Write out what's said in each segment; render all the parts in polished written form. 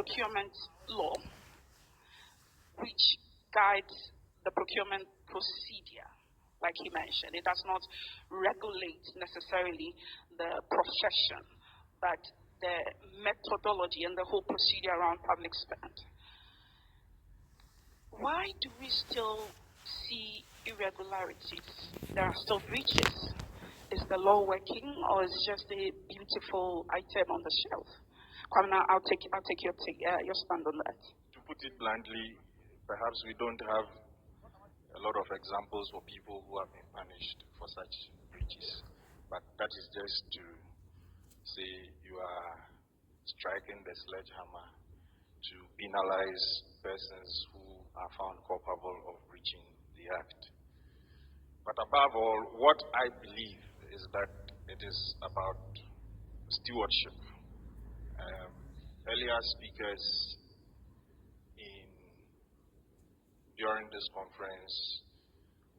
procurement law, which guides the procurement procedure, like he mentioned. It does not regulate necessarily the profession, but the methodology and the whole procedure around public spend. Why do we still see irregularities? There are still breaches. Is the law working, or is it just a beautiful item on the shelf? Kwamina, I'll take your stand on that. To put it bluntly, perhaps we don't have a lot of examples for people who have been punished for such breaches. But that is just to say you are striking the sledgehammer to penalize persons who are found culpable of breaching the Act. But above all, what I believe is that it is about stewardship. Earlier speakers during this conference,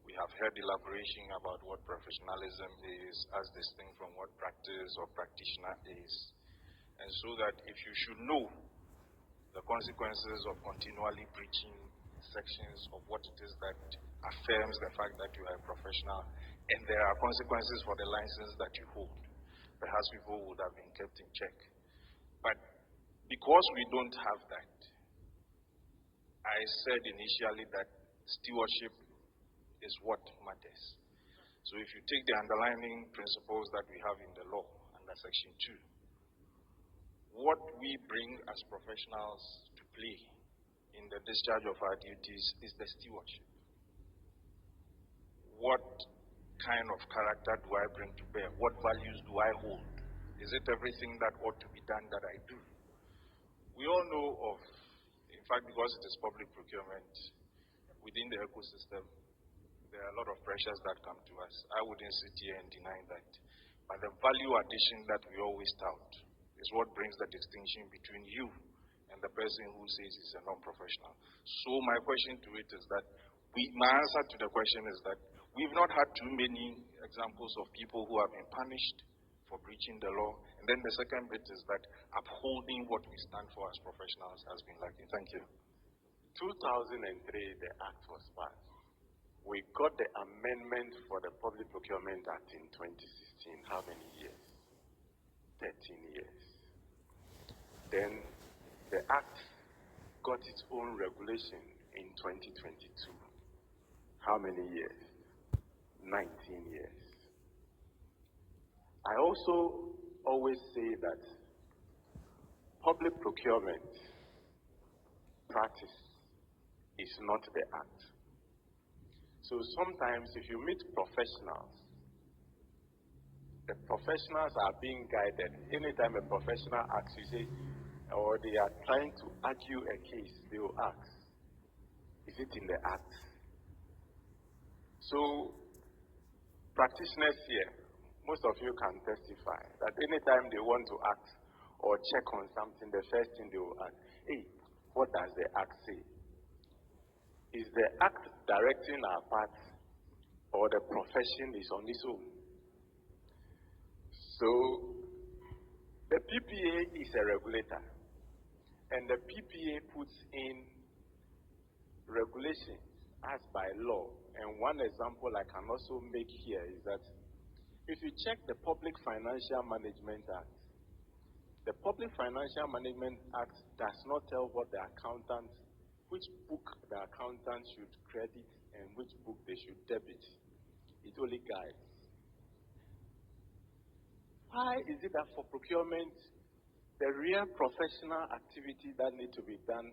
we have heard elaboration about what professionalism is as distinct from what practice or practitioner is. And so that if you should know the consequences of continually breaching sections of what it is that affirms the fact that you are a professional, and there are consequences for the license that you hold, perhaps people would have been kept in check. But because we don't have that, I said initially that stewardship is what matters. So if you take the underlying principles that we have in the law under Section 2, what we bring as professionals to play in the discharge of our duties is the stewardship. What kind of character do I bring to bear? What values do I hold? Is it everything that ought to be done that I do? We all know of, in fact, because it is public procurement, within the ecosystem, there are a lot of pressures that come to us. I wouldn't sit here and deny that. But the value addition that we always tout is what brings the distinction between you and the person who says he's a non-professional. So my question to it is that, my answer to the question is that we've not had too many examples of people who have been punished for breaching the law. And then the second bit is that upholding what we stand for as professionals has been lacking. Thank you. 2003, the Act was passed. We got the amendment for the Public Procurement Act in 2016. How many years? 13 years. Then the Act got its own regulation in 2022. How many years? 19 years. I also always say that public procurement practice is not the Act. So sometimes if you meet professionals, the professionals are being guided. Anytime a professional asks, you say, or they are trying to argue a case, they will ask, is it in the Act? So practitioners here, most of you can testify that anytime they want to act or check on something, the first thing they will ask, hey, what does the Act say? Is the Act directing our path, or the profession is on its own? So the PPA is a regulator, and the PPA puts in regulations as by law. And one example I can also make here is that if you check the Public Financial Management Act, the Public Financial Management Act does not tell what the accountant, which book the accountant should credit and which book they should debit. It only guides. Why is it that for procurement, the real professional activity that needs to be done,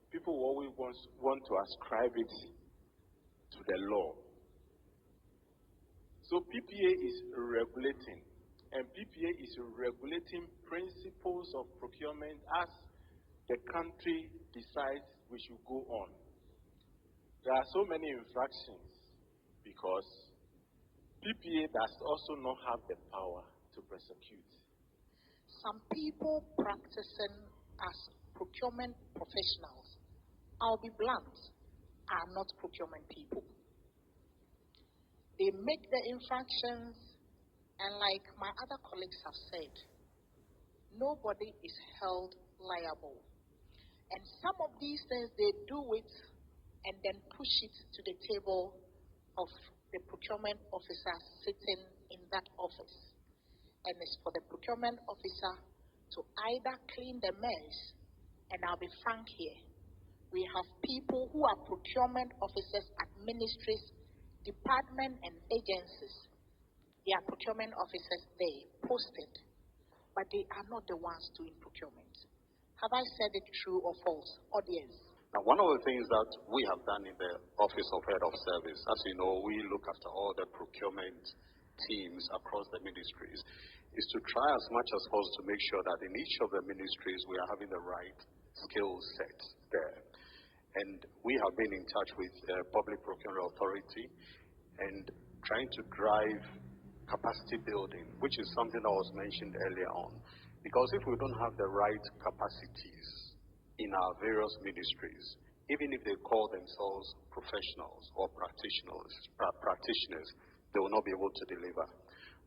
people always want to ascribe it to the law? So PPA is regulating, and PPA is regulating principles of procurement as the country decides we should go on. There are so many infractions because PPA does also not have the power to prosecute. Some people practicing as procurement professionals, I'll be blunt, are not procurement people. They make the infractions, and like my other colleagues have said, nobody is held liable. And some of these things, they do it and then push it to the table of the procurement officer sitting in that office. And it's for the procurement officer to either clean the mess, and I'll be frank here, we have people who are procurement officers at ministries, departments, and agencies. They are procurement officers there, posted, but they are not the ones doing procurement. Have I said it true or false? Audience. Now, one of the things that we have done in the Office of Head of Service, as you know, we look after all the procurement teams across the ministries, is to try as much as possible to make sure that in each of the ministries we are having the right skill set there. And we have been in touch with the Public Procurement Authority and trying to drive capacity building, which is something that was mentioned earlier on. Because if we don't have the right capacities in our various ministries, even if they call themselves professionals or practitioners, they will not be able to deliver.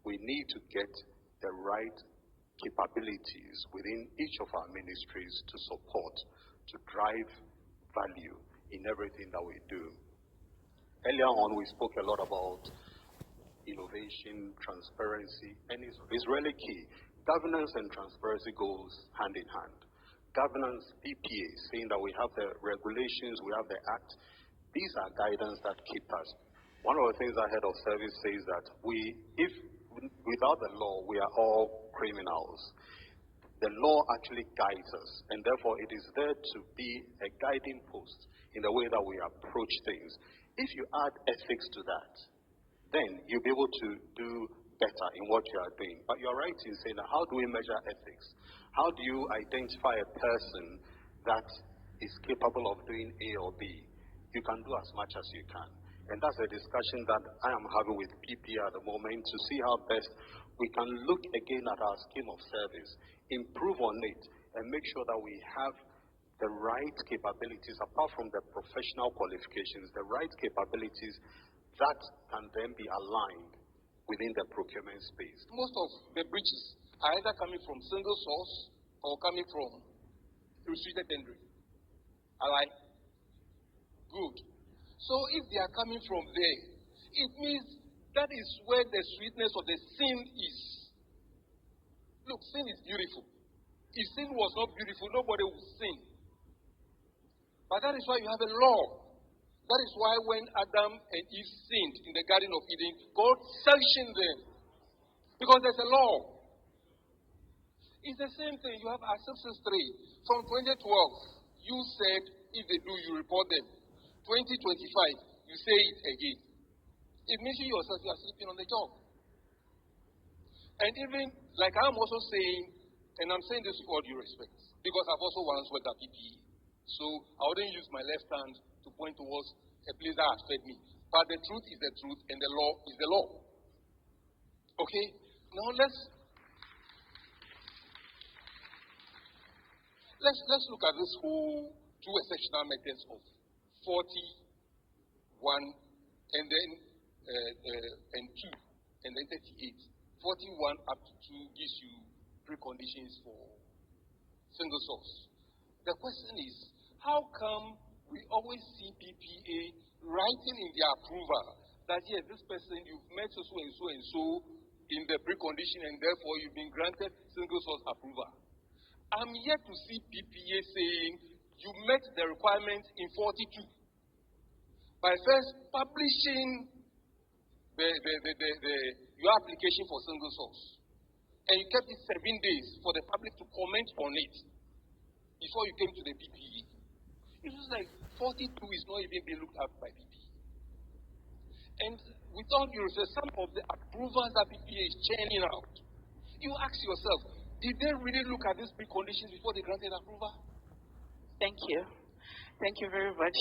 We need to get the right capabilities within each of our ministries to support, to drive value in everything that we do. Earlier on, we spoke a lot about innovation, transparency, and it's really key. Governance and transparency goes hand in hand. Governance, PPA, saying that we have the regulations, we have the act. These are guidance that keep us. One of the things our head of service says that if without the law, we are all criminals. The law actually guides us, and therefore it is there to be a guiding post in the way that we approach things. If you add ethics to that, then you'll be able to do better in what you are doing. But you're right in saying that how do we measure ethics? How do you identify a person that is capable of doing A or B? You can do as much as you can. And that's a discussion that I am having with PPA at the moment to see how best we can look again at our scheme of service, improve on it, and make sure that we have the right capabilities, apart from the professional qualifications, the right capabilities that can then be aligned within the procurement space. Most of the breaches are either coming from single source or coming from restricted tendering. Alright? Good. So if they are coming from there, it means that is where the sweetness of the sin is. Look, sin is beautiful. If sin was not beautiful, nobody would sin. But that is why you have a law. That is why when Adam and Eve sinned in the Garden of Eden, God sanctioned them. Because there's a law. It's the same thing. You have Acceptance 3. From 2012, you said if they do, you report them. 2025, you say it again. It means you yourself, you are sleeping on the job. And even, like I'm also saying, and I'm saying this with all due respect, because I've also once worked at PPE. So I wouldn't use my left hand to point towards a place that has fed me. But the truth is the truth, and the law is the law. Okay? Now let's look at this whole two exceptional methods of 41 and then and 2 and then 38. 41 up to 2 gives you preconditions for single source. The question is, how come we always see PPA writing in their approval that yes, this person you've met so and so and so in the precondition and therefore you've been granted single source approval? I'm yet to see PPA saying you met the requirement in 42 by first publishing your application for single source, and you kept it 7 days for the public to comment on it before you came to the PPE. It was like 42 is not even being looked at by PPE. And with all due respect, some of the approvals that PPA is churning out, you ask yourself, did they really look at these preconditions before they granted approval? Thank you. Thank you very much.